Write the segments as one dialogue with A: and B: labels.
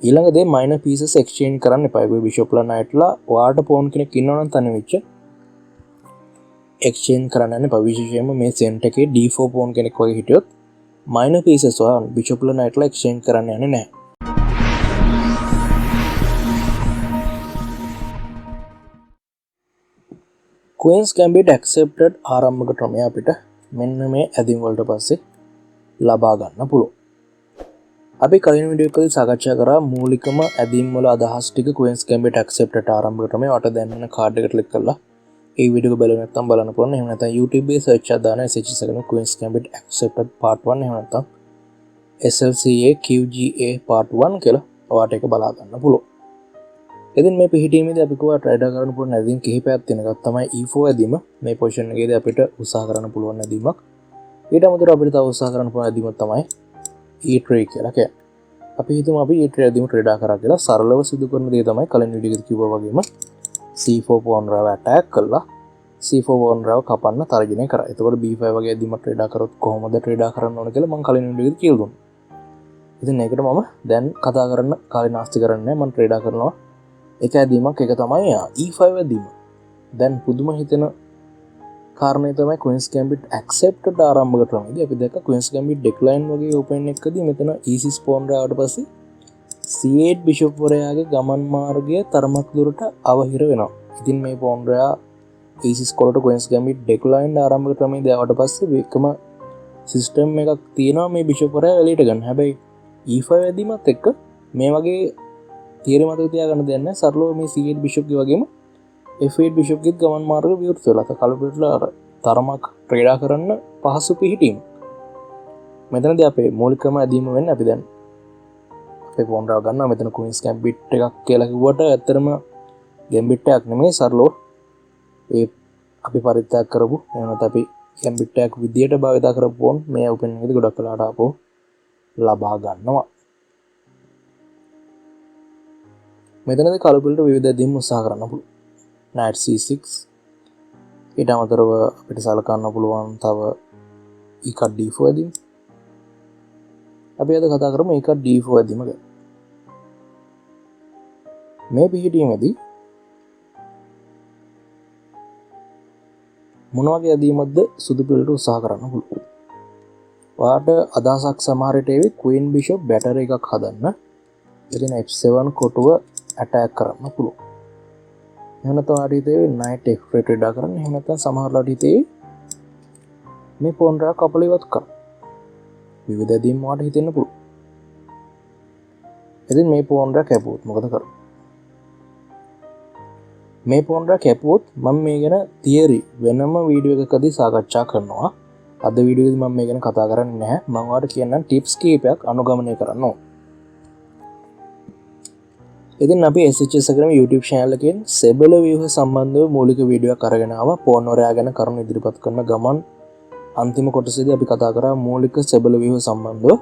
A: ඊළඟ දේ minor pieces exchange කරන්න එපා. ඒ බිෂොප්ලා නයිට්ලා ඔයාට පෝන් කෙනෙක් ඉන්නවා නම් තනි වෙච්ච exchange කරන්න යන්න එපා. විශේෂයෙන්ම මේ සෙන්ට් එකේ d4 පෝන් කෙනෙක් වගේ හිටියොත් minor pieces ඔයා බිෂොප්ලා නයිට්ලා exchange කරන්න යන්නේ නැහැ. Queen's Gambit accepted ආරම්භක ක්‍රමය අපිට මෙන්න මේ ඇදීම් වලට පස්සේ ලබා ගන්න පුළුවන්. අපි කලින් වීඩියෝ එකකදී සාකච්ඡා කරා මූලිකම ඇදීම් වල අදහස් ටික Queen's Gambit accepted ආරම්භක ක්‍රමය. වට දැන් වෙන කාඩ් එකට ක්ලික් කරලා ඒ වීඩියෝ එක බලන්න නැත්නම් බලන්න පුළුවන්. එහෙම නැත්නම් YouTube එකේ search එකක් දාන SHS එකේ Queen's Gambit accepted part 1 එහෙම නැත්නම් SLCA QGA part 1 කියලා ඔයාට ඒක බලා ගන්න පුළුවන්. ඉතින් මේ පිහිටීමේදී අපි කොහොමද ට්‍රේඩ් කරන්න පුළුවන් ඇදීම් කිහිපයක් තියෙන එකක් තමයි E4 ඇදීම. මේ පොසිෂන් එකේදී අපිට උත්සාහ කරන්න පුළුවන් ඇදීමක්. ඊට අමතරව අපිට තව උත්සාහ කරන්න පුළුවන් ඇදීමක් තමයි E3 කියලා කියන්නේ. අපි හිතමු අපි E3 ඇදීම ට්‍රේඩ් කරා කියලා. සරලව සිදු කරන දේ තමයි කලින් වීඩියෝ එකේදී කිව්වා වගේම C4 pawn රාව ඇටැක් කළා C4 pawn රාව කපන්න තර්ජනය කරා. එතකොට B5 වගේ ඇදීමක් ට්‍රේඩ් කරොත් කොහොමද ට්‍රේඩ් කරන්න ඕන කියලා මම කලින් වීඩියෝ එකේදී කියලා දුන්නා. ඉතින් ඒකට මම දැන් කතා කරන්න කාලේ නාස්ති කරන්නේ මම ට්‍රේඩ් කරනවා එක ඇදීමක්. එක තමයි E5 ඇදීම. දැන් පුදුම හිතෙන කාරණය තමයි Queen's Gambit accepted ආරම්භක ක්‍රමයේදී අපි දැක්ක Queen's Gambit decline වගේ open එකකදී මෙතන E6 pawn රාවට පස්සේ C8 bishop වරයාගේ ගමන් මාර්ගය තරමක් දුරට අවහිර වෙනවා. ඉතින් මේ pawn රා E6 කොලට Queen's Gambit decline ආරම්භක ක්‍රමයේදී ආවට පස්සේ එකම සිස්ටම් එකක් තියෙනවා මේ bishop වරයා එළියට ගන්න. හැබැයි E5 ඇදීමත් එක්ක මේ වගේ තීරය මතක තියාගන්න දෙයක් නැහැ. සරලව මේ C8 bishop ගේ වගේම F8 bishop ගේ ගමන් මාර්ග විවෘත වෙලා. කලබලටලා අර තරමක් ට්‍රේඩ් කරන්න පහසු පිහිටීම. මෙතනදී අපේ මූලිකම ඇදීම වෙන්නේ අපි දැන් අපේ pawn රාව ගන්නවා. මෙතන Queen's Gambit එකක් කියලා කිව්වට ඇත්තටම Gambit එකක් නෙමෙයි. සරලව ඒ අපි පරිත්‍යාග කරපු එහෙනම් අපි Gambit එකක් විදියට භාවිත කරපු pawn මේ open එකේදී ගොඩක් වෙලාට ආපහු ලබා ගන්නවා. මෙතනදී කලබලට විවිධ ඇදීම් උත්සාහ කරන්න පුළුවන්. Knight C6 ඊට අමතරව අපිට සලකන්න පුළුවන් තව e-card D4 ඇදීම. අපි අද කතා කරමු e-card D4 ඇදීම ගැන. මේ පිහිටීමේදී මොන වගේ ඇදීමක්ද සුදු පිළට උත්සාහ කරන්න පුළුවන්. ඔයාට අදහසක් සමහර විට ඒවි Queen Bishop batter එකක් හදන්න. ඉතින් F7 කොටුව attack කරන්න පුළුවන්. එහෙම නැත්නම් ඔයාට හිතේ Knight F3 ට්‍රේඩ් කරන්න. එහෙම නැත්නම් සමහරවිට හිතේ මේ pawn රාව කපල ඉවත් කරන්න. විවිධ ඇදීම් ඔයාට හිතෙන්න පුළුවන්. ඉතින් මේ pawn රාව කැපුවොත් මොකද කරන්නේ? මේ pawn රාව කැපුවොත් මම මේ ගැන තියරි වෙනම වීඩියෝ එකකදී සාකච්ඡා කරනවා. අද වීඩියෝ එකේදී මම මේ ගැන කතා කරන්නේ නැහැ. මම ඔයාලට කියන්නම් ටිප්ස් කීපයක් අනුගමනය කරන්න ඕන. ඉතින් අපි SHS එකේ YouTube channel එකෙන් සෙබළ ව්‍යුහ සම්බන්ධව මූලික වීඩියෝ එකක් අරගෙන ආවා. pawn වරයා ගැන කරුණු ඉදිරිපත් කරන ගමන් අන්තිම කොටසේදී අපි කතා කරා මූලික සෙබළ ව්‍යුහ සම්බන්ධව.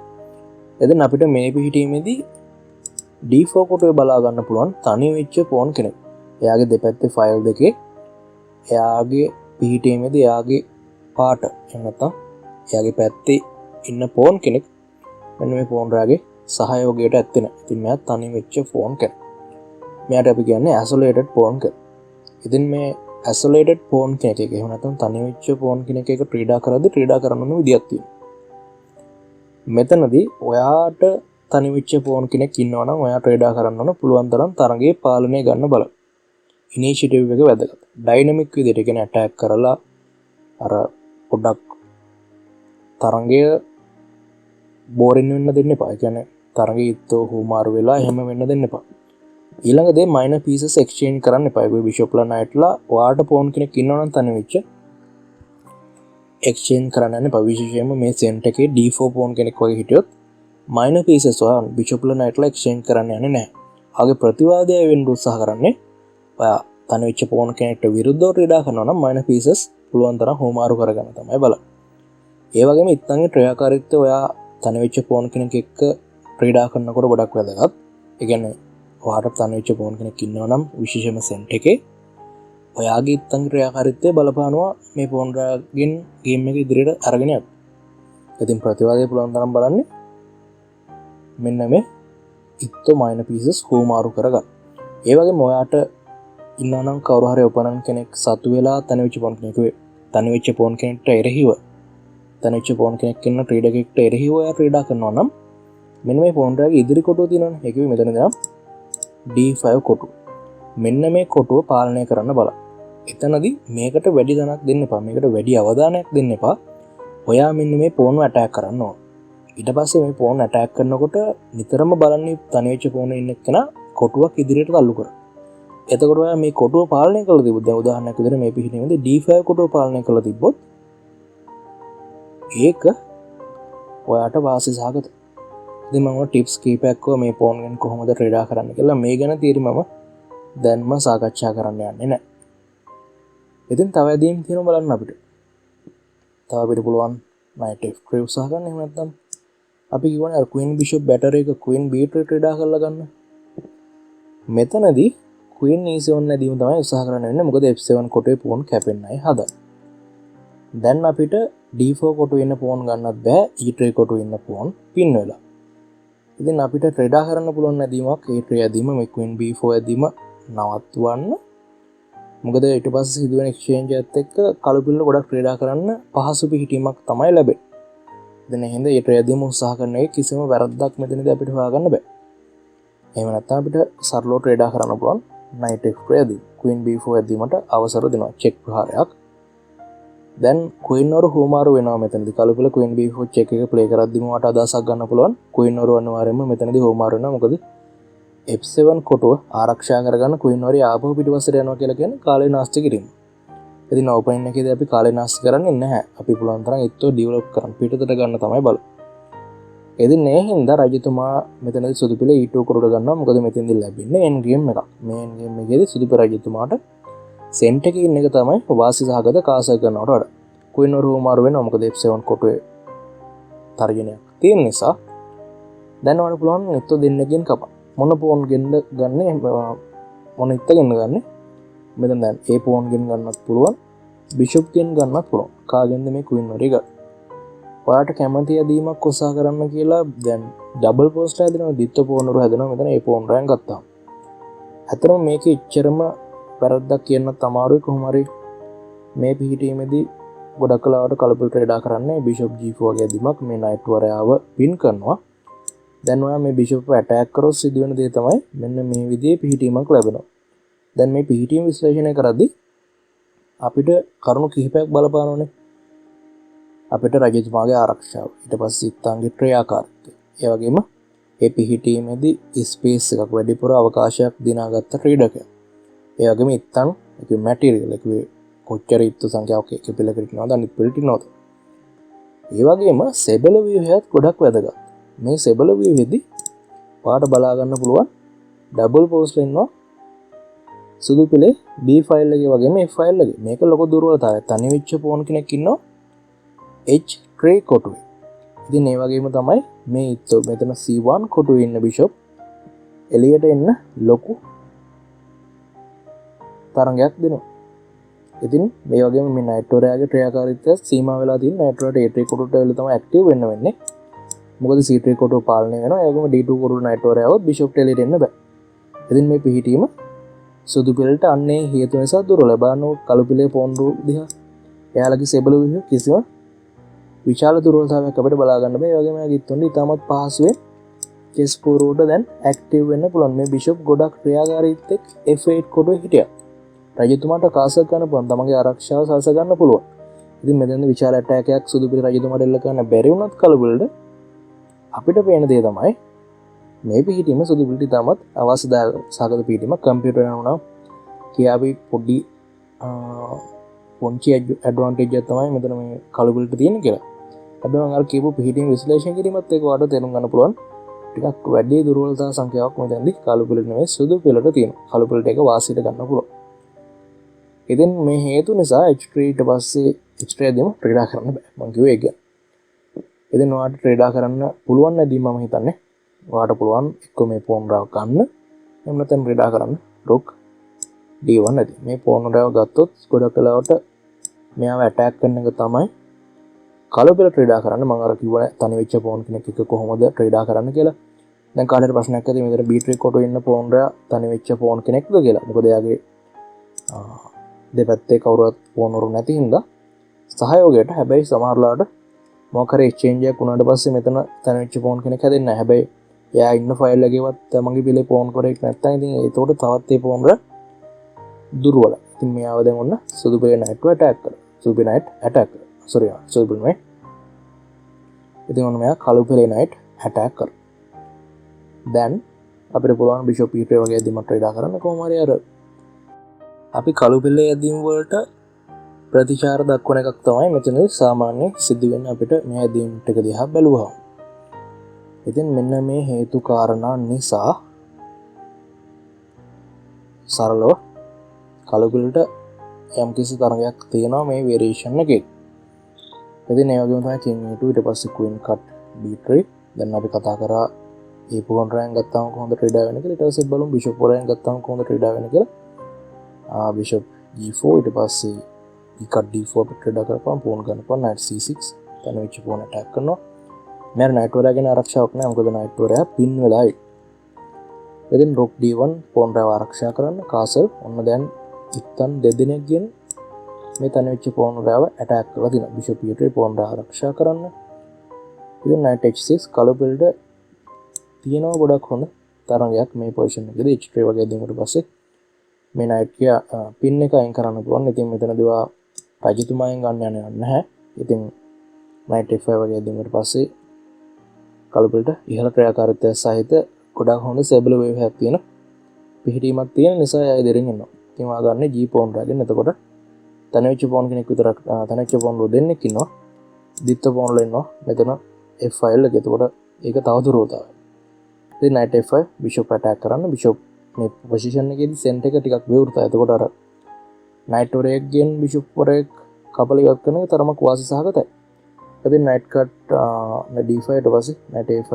A: ඉතින් අපිට මේ පිහිටීමේදී D4 කොටුවේ බලා ගන්න පුළුවන් තනි වෙච්ච pawn කෙනෙක්. එයාගේ දෙපැත්තේ ෆයිල් දෙකේ එයාගේ පිහිටීමේදී එයාගේ පාට එහෙම නැත්නම් එයාගේ පැත්තේ ඉන්න pawn කෙනෙක් මෙන්න මේ pawn රාගේ සහයෝගයට ඇත්තේ නැහැ. ඉතින් මෙයා තනි වෙච්ච pawn කෙනෙක්. මෙයාට අපි කියන්නේ isolated pawn කෙනෙක්. ඉතින් මේ isolated pawn කෙනෙක් එක එහෙම නැත්නම් තනි වෙච්ච pawn කෙනෙක් එක ට්‍රේඩ් කරද්දී ට්‍රේඩ් කරන්න ඕන විදියක් තියෙනවා. මෙතනදී ඔයාට තනි වෙච්ච pawn කෙනෙක් ඉන්නවා නම් ඔයා ට්‍රේඩ් කරන්න ඕන පුළුවන් තරම් තරඟයේ පාලනය ගන්න බලන්න. ඉනිෂියේටිව් එක වැදගත්. ඩයිනමික් විදිහට කියන්නේ ඇටැක් කරලා අර පොඩ්ඩක් තරඟය බෝරින් වෙන්න දෙන්න එපා. ඒ කියන්නේ තරඟය ඉත්තෝ හුමාරු වෙලා එහෙම වෙන්න දෙන්න එපා. ඊළඟ දේ minor pieces exchange කරන්න එපා. ඒ bishopලා knightලා ඔයාට pawn කෙනෙක් ඉන්නවා නම් තනි වෙච්ච exchange කරන්න යන්න එපා. විශේෂයෙන්ම මේ center එකේ d4 pawn කෙනෙක් වගේ හිටියොත් minor pieces ඔයා bishopලා knightලා exchange කරන්න යන්නේ නැහැ. ආගේ ප්‍රතිවාදය වෙන්න උත්සාහ කරන්නේ ඔයා තනි වෙච්ච pawn කෙනෙක්ට විරුද්ධව ට්‍රේඩ් කරනවා නම් minor pieces පුළුවන් තරම් හුමාරු කරගන්න තමයි බලන්න. ඒ වගේම ඉත්තන්ගේ ක්‍රියාකාරීත්වය ඔයා තනි වෙච්ච pawn කෙනෙක් එක්ක ට්‍රේඩ් කරනකොට ගොඩක් වැදගත්. ඒ කියන්නේ ඔයාට තනි වෙච්ච pawn කෙනෙක් ඉන්නවා නම් විශේෂයෙන්ම සෙන්ට් එකේ ඔයාගේ ඉත්තන්ගේ ක්‍රියාකාරීත්වය බලපානවා මේ pawn රාගෙන් ගේම් එක ඉදිරියට අරගෙන යන්න. ඉතින් ප්‍රතිවාදය පුළුවන් තරම් බලන්නේ මෙන්න මේ ඉත්තු මයින පිසස් හෝමාරු කරගන්න. ඒ වගේ මොයාට ඉන්නනම් කවරහර ඔපනන් කෙනෙක් සතු වෙලා තැනවිච පොන් කෙනෙකුවේ තනිවිච්ච පෝන් කෙනෙක්ට එරහිව තනිච්ච පෝන් කෙනෙක් ඉන්න ක්‍රීඩකෙක්ට එරහිව ක්‍රීඩා කරනවා නම් මෙන්න මේ පෝන්ටගේ ඉදිරි කොටුව තියෙන එක මෙතන දෙනම් D5 කොටු. මෙන්න මේ කොටුව පාලනය කරන්න බල. එතනදී මේකට වැඩි දනක් දෙන්න එපා. මේකට වැඩි අවධානයක් දෙන්න එපා. ඔයා මෙන්න මේ පෝන්ව ඇටැක් කරන්න ඕන. ඊට පස්සේ මේ පෝන් ඇටැක් කරනකොට නිතරම බලන්නේ තනිවෙච්ච පෝන ඉන්න කෙනා කොටුවක් ඉදිරියට තල්ලු කරා. එතකොට ඔයා මේ කොටුව පාලනය කළා තිබුත් දැන් උදාහරණයක් විදිහට මේ පිටිනේදී D5 කොටුව පාලනය කළා තිබ්බොත් ඒක ඔයාට වාසි සහගත. ඉතින් මම ටිප්ස් කීපයක් මේ පෝන් ගැන කොහොමද ට්‍රේඩ් කරන්න කියලා මේ ගැන තීරි මම දැන්ම සාකච්ඡා කරන්න යන්නේ නැහැ. ඉතින් තව ඇදීම් තියෙනවා බලන්න අපිට. තව අපිට පුළුවන් නයිට් F3 උත්සාහ ගන්න. එහෙම නැත්නම් අපි කියවනේ අර Queen Bishop batter එක Queen B3 ට්‍රේඩ් කරලා ගන්න. මෙතනදී Queen E7 නැදීම තමයි උත්සාහ කරන්න වෙන්නේ. මොකද F7 කොටුවේ පෝන් කැපෙන්නයි හදන්නේ. දැන් අපිට D4 කොටුවේ ඉන්න පෝන් ගන්නත් බෑ. E3 කොටුවේ ඉන්න පෝන් පින් වෙලා. ඉතින් අපිට ට්‍රේඩ් කරන්න පුළුවන් නැදීමක් E3 ඇදීම මේ Queen B4 ඇදීම නවත්වන්න. මොකද ඊට පස්සේ සිදුවෙන එක්ස්චේන්ජ් එකත් එක්ක කළු පිල්ල ගොඩක් ට්‍රේඩ් කරන්න පහසු පිහිටීමක් තමයි ලැබෙන්නේ. ඉතින් එහෙනම් මේ ට්‍රේඩ් ඇදීම උත්සාහ කරන එක කිසිම වැරද්දක් මෙතනදී අපිට හොයාගන්න බෑ. එහෙම නැත්නම් අපිට සරලව ට්‍රේඩ් කරන්න පුළුවන් knight F3 ඇදීම. Queen B4 ඇදීමට අවසර දෙනවා චෙක් ප්‍රහාරයක්. දැන් Queen වරු හුමාරු වෙනවා මෙතනදී. කළු පිළ Queen B4 චෙක් එක ප්ලේ කරද්දිම වට අදහසක් ගන්න පුළුවන්. Queen වරු අනිවාර්යයෙන්ම මෙතනදී හුමාරු වෙනවා. මොකද F7 කොටුව ආරක්ෂා කරගන්න Queen වරු ආපහු පිටිපස්සට යනවා කියලා කියන්නේ කාලේ නාස්ති කිරීම. ඉතින් ඕපනින් එකේදී අපි කාලේ නාස්ති කරන්නේ නැහැ. අපි පුළුවන් තරම් ඉත්තෝ ඩෙවලොප් කරන් පිටතට ගන්න තමයි බලන්නේ. ඉතින් මේ හින්දා රජතුමා මෙතනදී සුදු පිළ E2 කොටුවට ගන්නවා. මොකද මෙතෙන්දී ලැබෙන්නේ end game එකක්. මේ end game එකේදී සුදු පිළ රජතුමාට සෙන්ට් එකේ ඉන්න එක තමයි වාසි සහගත කාසර් කරනවට වඩා. Queen වරු හුමාරු වෙනවා. මොකද F7 කොටුවේ තර්ජනයක් තියෙන නිසා. දැන් වඩ පුළුවන් ඉත්තෝ දෙන්නකින් කපා මොන පෝන් ගෙන්ද ගන්නේ මොන ඉත්ත ගෙන්න ගන්නේ මෙතන දැන් ඒ පෝන් ගෙන් ගන්නත් පුළුවන් බිෂොප් ගෙන් ගන්නත් පුළුවන් කාගෙන්ද මේ Queen වරි ගන්න. ඔයාලට කැමති ඇදීමක් උත්සාහ කරන්න කියලා දැන් ඩබල් පෝස්ට් හැදෙනවා දිත්ත පෝන් වරු හැදෙනවා මෙතන ඒ පෝන් රෑන් ගත්තාම. අතරම මේකේ ඉච්චරම වැරද්දක් කියන්නත් අමාරුයි කොහොම හරි මේ පිහිටීමේදී ගොඩක් කලාවට කලබල ට්‍රේඩ් කරන්නේ බිෂොප් G4 වගේ ඇදීමක් මේ නයිට් වරයාව වින් කරනවා. දැන් ඔයා මේ බිෂොප් ඇටැක් කරොත් සිදුවෙන දේ තමයි මෙන්න මේ විදිහේ පිහිටීමක් ලැබෙනවා. දැන් මේ පිහිටීම විශ්ලේෂණය කරද්දී අපිට කරුණු කිහිපයක් බලපානෝනේ. අපිට රජතුමාගේ ආරක්ෂාව, ඊට පස්සේ ඉත්තන්ගේ ක්‍රියාකාරීත්වය. ඒ වගේම මේ පිහිටීමේදී ස්පේස් එකක් වැඩිපුර අවකාශයක් දිනාගත්ත ක්‍රීඩකයා. ඒ වගේම ඉත්තන් ඒක මැටීරියල් එක කොච්චර ඉත්තු සංඛ්‍යාවක් එක පිළකට ඉනවද අනිත් පිළට ඉනවද. ඒ වගේම සෙබල ව්‍යුහයත් ගොඩක් වැදගත්. මේ සෙබල ව්‍යුහෙදී පාට බලා ගන්න පුළුවන් ඩබල් පෝස්ට් ඉන්නවා සුදු පිළේ B ෆයිල් එකේ වගේම F ෆයිල් එකේ. මේක ලොකු දුර්වලතාවයක්. තනි වෙච්ච පෝන් කෙනෙක් ඉන්නවා H3 කොටුවේ. ඉතින් ඒ වගේම තමයි මේ ඉත්තෝ මෙතන C1 කොටුවේ ඉන්න බිෂොප් එළියට එන්න ලොකු තරංගයක් දෙනවා. ඉතින් මේ වගේම මේ නයිට් වරයාගේ ක්‍රියාකාරීත්වය සීමා වෙලා තියෙන නයිට් වරට A3 කොටුවට වෙලා තමයි ඇක්ටිව් වෙන්න වෙන්නේ. මොකද C3 කොටුව පාලනය වෙනවා. ඒ වගේම D2 කොටුව නයිට් වරයාවත් බිෂොප් එළියට එන්න බෑ. ඉතින් මේ පිහිටීම සුදු පිළට අන්නේ හේතු නිසා දුර්වල. බලන්න කළු පිළේ පෝන් රු දිහා. එයාලගේ සෙබළු විදිහ කිසිම විශාල දුර්වලතාවයක් අපිට බලා ගන්න බෑ. ඒ වගේම එයාගේ ඉතුරුනේ ඉතාමත් පහසුවෙන් chess පුරුවට දැන් ඇක්ටිව් වෙන්න පුළුවන්. මේ බිෂොප් ගොඩක් ක්‍රියාකාරීත්වයක් F8 කොටුවේ හිටියා. රජතුමාට කාසර් කරන්න පුළුවන්. තමන්ගේ ආරක්ෂාව සලස ගන්න පුළුවන්. ඉතින් මෙතන විශාල ඇටැක් එකක් සුදු පිළ රජතුමාට එල්ල කරන්න බැරි වුණත් කළු පිළට අපිට පේන දේ තමයි මේ පිහිටීම සුදු පිළට ඉතාමත් අවාසිදායක සහගත පිහිටීමක්. කම්පියුටර් යනවා කියාවි පොඩි පොන්චි ඇඩ්වාන්ටේජ් එකක් තමයි මෙතන මේ කළු පිළට තියෙන කියලා. හැබැයි මම අර කියපු පිහිටීම විශ්ලේෂණය කිරීමත් එක්ක ඔයාලට තේරුම් ගන්න පුළුවන් ටිකක් වැඩි දුර්වලතා සංඛ්‍යාවක් මෙතනදී කළු පිළට නෙවෙයි සුදු පිළට තියෙනවා. කළු පිළට එක වාසියට ගන්න පුළුවන්. ඉතින් මේ හේතු නිසා H3 ඊට පස්සේ H3 ඇදීම ට්‍රේඩ් කරන්න බෑ. මම කිව්වේ ඒක. ඉතින් ඔයාලට ට්‍රේඩ් කරන්න පුළුවන් නැදී මම හිතන්නේ ඔයාලට පුළුවන් එක්ක මේ පෝන් රාව ගන්න. එහෙම නැත්නම් ට්‍රේඩ් කරන්න rook D1 නැති. මේ පෝන් රාව ගත්තොත් ගොඩක් වෙලාවට මෙයාව ඇටැක් කරන එක තමයි කළු පිළ ට්‍රේඩ් කරන්න. මම අර කිව්වා තනි වෙච්ච පෝන් කෙනෙක් එක්ක කොහොමද ට්‍රේඩ් කරන්න කියලා. දැන් කාටට ප්‍රශ්නයක් ඇති මෙතන B3 කොටු ඉන්න පෝන් රෑ තනි වෙච්ච පෝන් කෙනෙක්ද කියලා. මොකද එයාගේ දෙපැත්තේ කවුරුවත් පෝන් වරු නැති හින්දා සහයෝගයට. හැබැයි සමහරලාට මොකක් හරි එක්ස්චේන්ජ් එකක් වුණාට පස්සේ මෙතන තනි වෙච්ච පෝන් කෙනෙක් හැදෙන්නේ නැහැ. හැබැයි එයා ඉන්න ෆයිල් එකේවත් තමන්ගේ පිළේ පෝන් කරේක් නැත්නම් ඉතින් ඒකට තවත් ඒ පෝන් රෑ දුර්වලයි. ඉතින් මෙයාව දැන් ඔන්න සුදු පිළේ නයිට් ඇටැක් කරා. සුදු පිළේ නයිට් ඇටැක් කරා. සෝරි සුදු පිළේ නයිට්. ඉතින් ඔන්න මෙයා කළු පිළේ නයිට් ඇටැක් කරා. දැන් අපිට පුළුවන් බිෂොප් E3 වගේ ඇදීමක් ට්‍රේඩ් කරන්න කොහොම හරි අර අපි කළු පිළේ ඇදීම් වලට ප්‍රතිචාර දක්වන එකක් තමයි මෙතනදී සාමාන්‍ය සිද්ධ වෙන්නේ අපිට මේ ඇදීම් ටික දිහා බැලුවහම. ඉතින් මෙන්න මේ හේතු කාරණා නිසා සරලව කළු පිළට යම්කිසි තරගයක් තියෙනවා මේ වේරියේෂන් එකේ. ඉතින් ඒ වගේම තමයි king e2 ඊට පස්සේ queen cut b3. දැන් අපි කතා කරා මේ pawn rank ගත්තාම කොහොමද ට්‍රේඩ් වෙන්නේ කියලා. ඊට පස්සේ බලමු bishop rank ගත්තාම කොහොමද ට්‍රේඩ් වෙන්නේ කියලා. bishop g4 ඊට පස්සේ e cut d4 අපිට ට්‍රේඩ් කරපුවාම pawn ගන්නපුවා knight c6 තන වෙච්ච pawn attack කරනවා. මම knight වරයාගෙන ආරක්ෂාවක් නැහැ මොකද knight වරයා pin වෙලායි. ඉතින් rook d1 pawn රාව ආරක්ෂා කරන්න castle ඔන්න දැන් ඉත්තන් දෙදෙනෙක්ගෙන් මේ තන වෙච්ච pawn රාව attack කරලා දිනවා. bishop e3 pawn රාව ආරක්ෂා කරන්න. ඉතින් knight h6 කළු පිළට තියෙනවා ගොඩක් හොඳ තරගයක් මේ පොසිෂන් එකේදී h3 වගේ දෙමුට පස්සේ මේ knight කිය pin එක අයින් කරන්න පුළුවන්. ඉතින් මෙතනදී රජතුමායන් ගන්න යන්නේ නැහැ. ඉතින් knight f5 වගේ දෙමුට පස්සේ කළු පිළට ඉහළ ක්‍රියාකාරීත්වය සහිත ගොඩක් හොඳ stable wave එකක් තියෙන පිහිටීමක් තියෙන නිසා එයා ඉදිරියෙන් එනවා. ඉතින් වා ගන්න G pawn රාගෙන්. එතකොට තනවිච්ච pawn කෙනෙක් විතරක් තනවිච්ච pawn වල දෙන්නෙක් ඉන්නවා. දිත්ත pawn වල ඉන්නවා. මෙතන F5 එක. එතකොට ඒක තව දුරවතාවයි. ඉතින් knight F5 bishop attack කරන්න. bishop මේ position එකේදී center එක ටිකක් විවෘතයි. එතකොට අර knight වරයෙක්ගෙන් bishop වරයෙක් කපල ඉවත් කරන එක තරමක් වාසි සහගතයි. ඉතින් knight cut d5 ඊට පස්සේ knight a5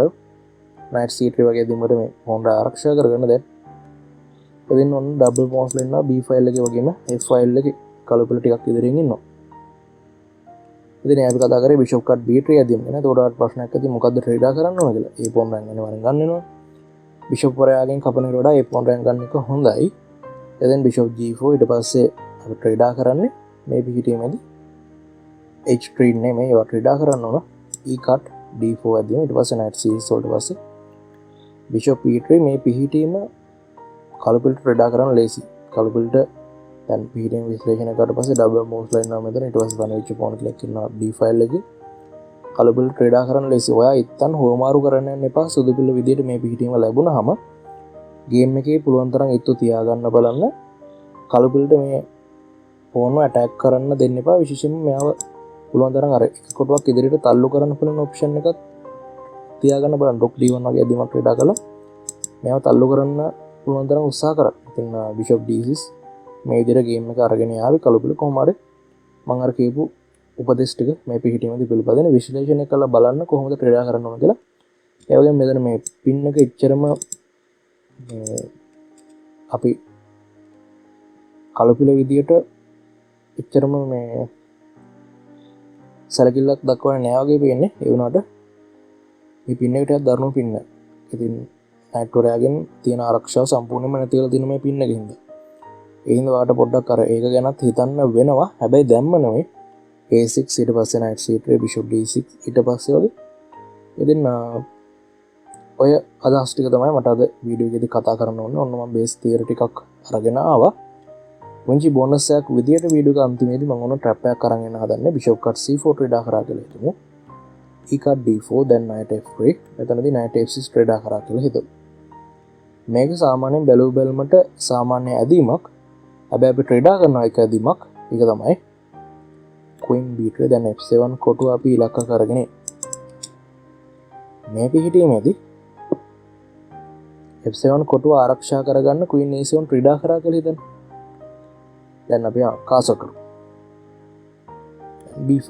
A: knight c3 වගේ දෙමුට මේ pawn රා ආරක්ෂා කරගන්න දැන්. ඉතින් ඔන්න double pawns වල ඉන්නවා b file එකේ වගේම f file එකේ කළු පිළ ටිකක් ඉදිරියෙන් ඉන්නවා. ඉතින් අපි කතා කරේ bishop cut b3 ඇදීම ගැන. ඒකට ඔයාලට ප්‍රශ්නයක් ඇති මොකද්ද ට්‍රේඩ් කරන්න ඕන කියලා. ඒ pawn rank ගැන වරෙන් ගන්න වෙනවා. bishop වරයාගෙන් කපන එකට වඩා ඒ pawn rank ගන්න එක හොඳයි. එතෙන් bishop g4 ඊට පස්සේ අපි ට්‍රේඩ් කරන්නේ මේ පිහිටීමේදී h3 නෙමෙයි ඒවා ට්‍රේඩ් කරන්න ඕන. e cut d4 ඇදීම ඊට පස්සේ knight c6 වලට පස්සේ bishop e3 මේ පිහිටීම කළු පිළට ට්‍රේඩ් කරන්න ලේසි. කළු පිළට දැන් පිහිටීම විශ්ලේෂණය කරලා පස්සේ double moves ලා ඉන්නවා මෙතන. ඊට පස්සේ වන වෙච්ච pawn click කරනවා d file එකේ. කළු පිළට ට්‍රේඩ් කරන්න ලේසි. ඔයා ඉතින් හොමාරු කරන්න යන්න එපා. සුදු පිළ විදියට මේ පිහිටීම ලැබුණාම ගේම් එකේ පුළුවන් තරම් ඉත්තු තියාගන්න බලන්න. කළු පිළට මේ pawn attack කරන්න දෙන්න එපා. විශේෂයෙන්ම මෙයාව පුළුවන් තරම් අර එක කොටුවක් ඉදිරියට තල්ලු කරන්න පුළුවන් ඔප්ෂන් එකක් තියාගන්න බලන්න. rook d1 වගේ ඇදීමක් ට්‍රේඩ් කරලා මෙයාව තල්ලු කරන්න පුළුවන් තරම් උත්සාහ කරන්න. ඉතින් bishop d6 මේ විදිහට ගේම් එක අරගෙන ආවේ කළු පිළ කොහොම හරි මම අර කියපු උපදේශ ටික මේ පිහිටීමේදී පිළිපදින විශ්ලේෂණය කරලා බලන්න කොහොමද ට්‍රේඩ් කරන්න ඕන කියලා. ඒ වගේම මෙතන මේ පින් එක ඉච්චරම අපි කළු පිළ විදියට ඉච්චරම මේ සැලකිල්ලක් දක්වන්නේ නැහැ වගේ පේන්නේ. ඒ වුණාට මේ පින් එක ටිකක් දරුණු පින්න. ඉතින් knight වරයාගෙන් තියෙන ආරක්ෂාව සම්පූර්ණයෙන්ම නැති කරලා තියෙන මේ පින් එකකින්ද. ඒ හින්දා වාට පොඩ්ඩක් අර ඒක ගැනත් හිතන්න වෙනවා. හැබැයි දැම්ම නෙවෙයි. a6 ඊට පස්සේ knight c3 bishop d6 ඊට පස්සේ වගේ. ඉතින් ඔය අදහස් ටික තමයි මට අද වීඩියෝ එකේදී කතා කරන්න ඕනේ. ඔන්න මම බේස් තියරි ටිකක් අරගෙන ආවා. පුංචි බෝනස් එකක් විදියට වීඩියෝ එක අන්තිමේදී මම ඔන්න ට්‍රැප් එකක් අරන් එන්න හදන්නේ. bishop cut c4 ට්‍රේඩ් කරා කියලා හිතමු. e cut d4 then knight f3. මෙතනදී knight f6 ට්‍රේඩ් කරා කියලා හිතමු. මේක සාමාන්‍යයෙන් බැලුමට සාමාන්‍ය ඇදීමක්. හැබැයි අපි ට්‍රේඩ් කරනවා එක ඇදීමක්. ඒක තමයි queen b3 then f7 කොටුව අපි ඉලක්ක කරගෙන මේ පිහිටීමේදී f7 කොටුව ආරක්ෂා කරගන්න queen a7 ට්‍රේඩ් කරා කියලා හිතන්න. දැන් අපි කාසල් කරමු. b5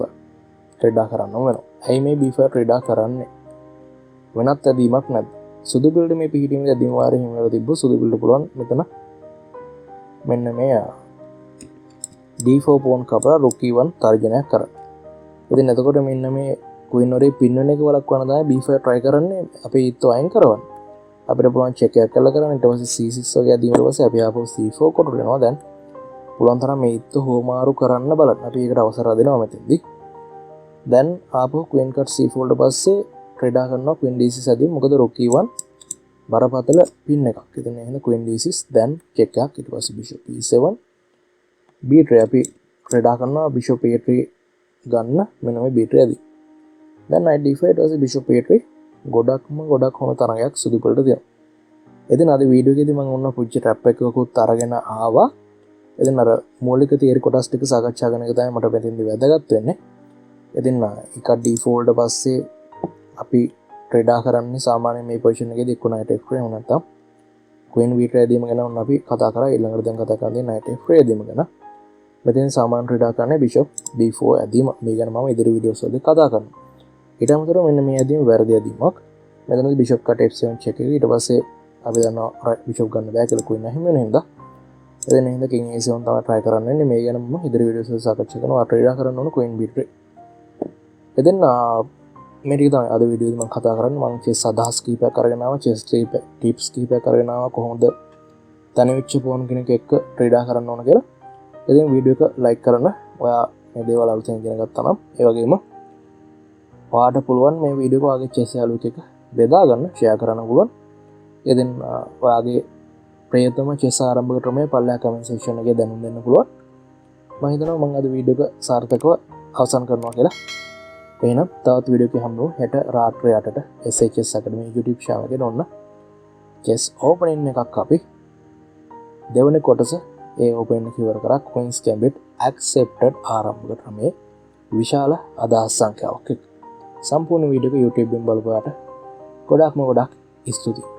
A: ට්‍රේඩ් කරන්න වෙනවා. ඇයි මේ b5 ට්‍රේඩ් කරන්නේ? වෙනත් ඇදීමක් නැද්ද? සුදු පිළට මේ පිහිටීමේදී ඇදීම වාරේ හිම වෙලා තිබ්බොත් සුදු පිළට පුළුවන් මෙතන මෙන්න මේ d4 pawn කපලා rook e1 තර්ජනයක් කරා. ඉතින් එතකොට මෙන්න මේ queen වරේ පින් වෙන එක වළක්වන්න තමයි b5 try කරන්නේ. අපි ඊත් අයින් කරවන්න. අපිට පුළුවන් චෙක් එකක් කරලා කරන්න. ඊට පස්සේ C6 වගේ ඇදීමට පස්සේ අපි ආපහු C4 කොටු වෙනවා. දැන් පුළුවන් තරම් මේ ඉත්තු හෝමාරු කරන්න බලන්න. අපි ඒකට අවසර දෙනවා මෙතෙන්දී. දැන් ආපහු queen cut C4 වලට පස්සේ ට්‍රේඩා කරනවා queen D6 ඇදීම. මොකද rook E1 බරපතල පින් එකක්. ඉතින් එහෙනම් queen D6 දැන් චෙක් එකක්. ඊට පස්සේ bishop E7 B tray අපි ට්‍රේඩා කරනවා bishop A3 ගන්න. මෙන්න මේ B tray ඇදී. දැන් knight D5 ඊට පස්සේ bishop A3 ගොඩක් හොම තරගයක් සුදු පොළට තියෙනවා. ඉතින් අද වීඩියෝ එකේදී මම ඔන්න පුංචි ට්‍රැප් එකකුත් අරගෙන ආවා. ඉතින් අර මූලික තියරි කොටස් ටික සාකච්ඡා කරන එක තමයි මට මෙතෙන්දී වැදගත් වෙන්නේ. ඉතින් එක D4 වලට පස්සේ අපි ට්‍රේඩා කරන්නේ සාමාන්‍යයෙන් මේ පොසිෂන් එකේදී එක්ක knight F3 එහෙම නැත්නම් queen B3 ඇදීම ගැන ඔන්න අපි කතා කරා. ඊළඟට දැන් කතා කරන්නේ knight F3 ඇදීම ගැන. මෙතෙන් සාමාන්‍ය ට්‍රේඩා කරන්නේ bishop B4 ඇදීම. මේ ගැන මම ඉදිරි වීඩියෝස් වලදී කතා කරනවා. ඊට අමතරව මෙන්න මේ ඇදීම වැරදි ඇදීමක්. මෙතනදී bishop cut F7 check එක. ඊට පස්සේ අපි දන්නවා bishop ගන්න බෑ කියලා queen අහිමි වෙන හින්දා. එතන හින්දා king A7 තමයි try කරන්න වෙන්නේ. මේ ගැන මම ඉදිරි වීඩියෝස් වල සාකච්ඡා කරනවා. ට්‍රේඩා කරන්න ඕන queen B3. එතෙන් මේ ටික තමයි අද වීඩියෝ එකේ මම කතා කරන්නේ. මම chess අදහස් කීපයක් අරගෙන ආවා. chess tips කීපයක් අරගෙන ආවා. කොහොමද තනිවිච්ච පෝන් කෙනෙක් එක්ක ට්‍රේඩා කරන්න ඕන කියලා. ඉතින් වීඩියෝ එක like කරන්න. ඔයා මේ දේවල් අලුතෙන් ඉගෙන ගත්තා නම් ඒ වගේම ඔයාට පුළුවන් මේ වීඩියෝ එක ඔයාගේ chess යාළුවෙක් එක්ක බෙදා ගන්න, share කරන්න පුළුවන්. ඉතින් ඔයාගේ ප්‍රියතම chess ආරම්භක ක්‍රමය පල්ලෙහා comment section එකේ දැනුම් දෙන්න පුළුවන්. මම හිතනවා මම අද වීඩියෝ එක සාර්ථකව අවසන් කරනවා කියලා. එහෙනම් තවත් වීඩියෝ එකක් හම්බෙමු හෙට රාත්‍රියේ 8ට SHS Academy YouTube channel එකේ ඔන්න chess opening එකක් අපි දෙවෙනි කොටස ඒ opening එක ඉවර කරා. Queen's Gambit accepted ආරම්භක ක්‍රමයේ විශාල අදහස් සංඛ්‍යාවක් එක්ක. සම්පූර්ණ වීඩියෝ එක YouTube එකෙන් බලපුවාට ගොඩක් ස්තුතියි.